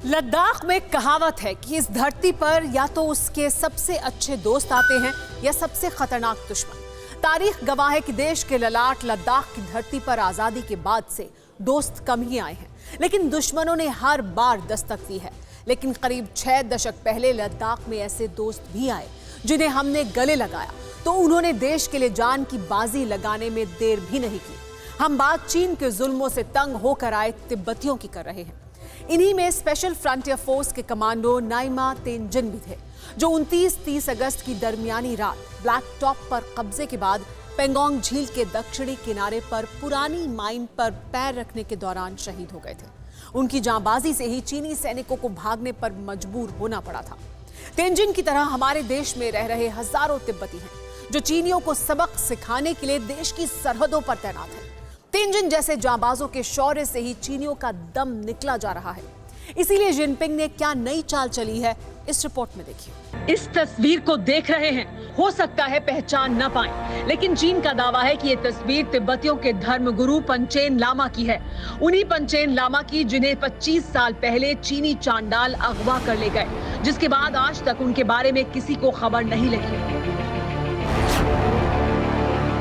लद्दाख में कहावत है कि इस धरती पर या तो उसके सबसे अच्छे दोस्त आते हैं या सबसे खतरनाक दुश्मन। तारीख गवाह है कि देश के ललाट लद्दाख की धरती पर आजादी के बाद से दोस्त कम ही आए हैं, लेकिन दुश्मनों ने हर बार दस्तक दी है। लेकिन करीब 6 दशक पहले लद्दाख में ऐसे दोस्त भी आए जिन्हें हमने गले लगाया तो उन्होंने देश के लिए जान की बाजी लगाने में देर भी नहीं की। हम बात चीन के जुल्मों से तंग होकर आए तिब्बतियों की कर रहे हैं। इन्हीं में स्पेशल फ्रंटियर फोर्स के कमांडो नाइमा तेंजिन भी थे, जो 29-30 अगस्त की दरमियानी रात ब्लैक टॉप पर कब्जे के बाद पेंगोंग झील के दक्षिणी किनारे पर पुरानी माइन पर पैर रखने के दौरान शहीद हो गए थे। उनकी जांबाजी से ही चीनी सैनिकों को भागने पर मजबूर होना पड़ा था। तेंजिन की तरह हमारे देश में रह रहे हजारों तिब्बती हैं जो चीनियों को सबक सिखाने के लिए देश की सरहदों पर तैनात हैं। तेंजिन जैसे जांबाजों के शौर्य से ही चीनियों का दम निकला जा रहा है। इसीलिए जिनपिंग ने क्या नई चाल चली है, इस रिपोर्ट में देखिए। इस तस्वीर को देख रहे हैं, हो सकता है पहचान न पाएं, लेकिन चीन का दावा है कि ये तस्वीर तिब्बतियों के धर्मगुरु पंचेन लामा की है। उन्हीं पंचेन लामा की जिन्हें 25 साल पहले चीनी चांडाल अगवा कर ले गए, जिसके बाद आज तक उनके बारे में किसी को खबर नहीं लगी।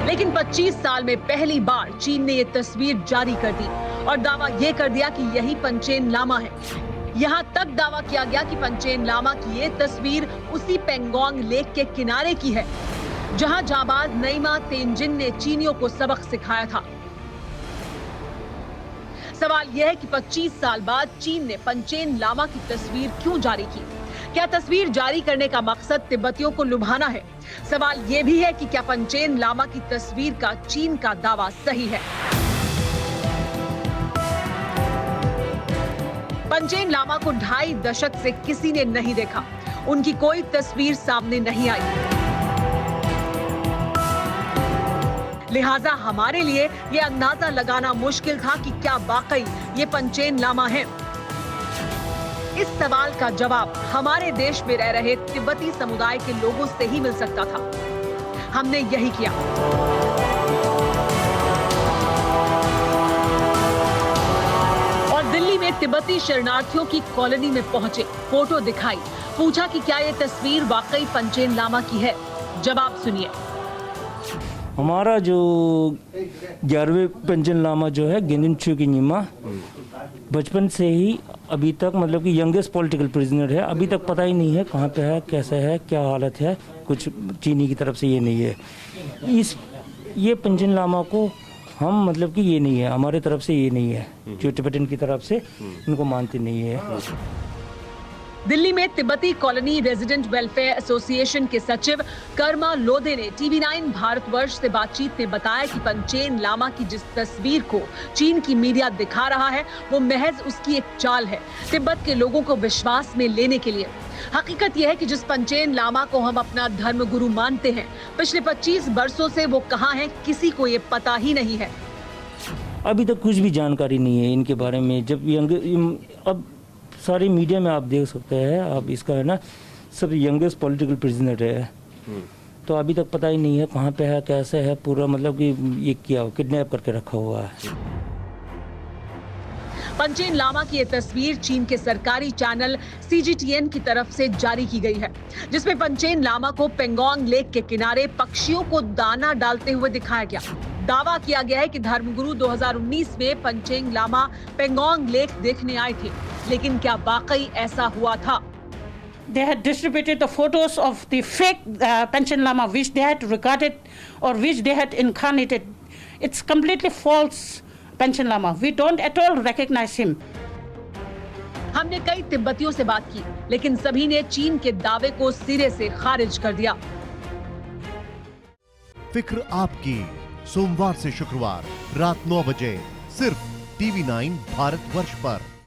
लेकिन 25 साल में पहली बार चीन ने ये तस्वीर जारी कर दी और दावा ये कर दिया कि यही पंचेन लामा है। यहाँ तक दावा किया गया कि पंचेन लामा की ये तस्वीर उसी पेंगोंग लेक के किनारे की है, जहाँ जाबाज नाइमा तेंजिन ने चीनियों को सबक सिखाया था। सवाल यह है कि 25 साल बाद चीन ने पंचेन लामा की तस्वीर क्यों जारी की? क्या तस्वीर जारी करने का मकसद तिब्बतियों को लुभाना है? सवाल यह भी है कि क्या पंचेन लामा की तस्वीर का चीन का दावा सही है? पंचेन लामा को 2.5 दशक से किसी ने नहीं देखा, उनकी कोई तस्वीर सामने नहीं आई। लिहाजा हमारे लिए यह अंदाजा लगाना मुश्किल था कि क्या वाकई ये पंचेन लामा है। इस सवाल का जवाब हमारे देश में रह रहे तिब्बती समुदाय के लोगों से ही मिल सकता था। हमने यही किया। और दिल्ली में तिब्बती शरणार्थियों की कॉलोनी में पहुंचे, फोटो दिखाई, पूछा कि क्या ये तस्वीर वाकई पंचेन लामा की है। जवाब सुनिए। हमारा जो 11वें पंचेन लामा जो है गिनिन चुकिनिमा, बचपन से ही अभी तक मतलब कि यंगेस्ट पॉलिटिकल प्रिजनर है। अभी तक पता ही नहीं है कहाँ पे है, कैसे है, क्या हालत है। कुछ चीनी की तरफ से ये नहीं है। ये पंचेन लामा को हम मतलब कि ये नहीं है, हमारे तरफ से ये नहीं है, जो तिब्बतन की तरफ से इनको मानते नहीं है। दिल्ली में तिब्बती कॉलोनी रेजिडेंट वेलफेयर एसोसिएशन के सचिव कर्मा लोधे ने TV9 भारतवर्ष से बातचीत में बताया कि पंचेन लामा की जिस तस्वीर को चीन की मीडिया दिखा रहा है वो महज उसकी एक चाल है, तिब्बत के लोगों को विश्वास में लेने के लिए। हकीकत यह है कि जिस पंचेन लामा को हम अपना धर्मगुरु मानते हैं, पिछले 25 वर्षों से वो कहाँ है किसी को ये पता ही नहीं है। अभी तक कुछ भी जानकारी नहीं है इनके बारे में। जब अब सारी मीडिया में आप देख सकते हैं, आप इसका है ना, सब यंगेस्ट पॉलिटिकल प्रिजनर है। तो अभी तक पता ही नहीं है कहाँ पे है, कैसे है, पूरा मतलब कि ये किया किडनैप करके रखा हुआ है। पंचेन लामा की ये तस्वीर चीन के सरकारी चैनल CGTN की तरफ से जारी की गई है, जिसमें पंचेन लामा को पेंगोंग लेक के किनारे पक्षियों को दाना डालते हुए दिखाया गया। दावा किया गया है कि धर्मगुरु 2019 में पंचेन लामा पेंगोंग लेक देखने आए थे, लेकिन क्या वाकई ऐसा हुआ था? They had distributed the photos of the fake Panchen Lama, which they had regarded or which they had incarnated. It's completely false Panchen Lama. We don't at all recognize him. हमने कई तिब्बतियों से बात की, लेकिन सभी ने चीन के दावे को सिरे से खारिज कर दिया। फिक्र आपकी, सोमवार से शुक्रवार रात 9 बजे सिर्फ TV9 भारतवर्ष पर।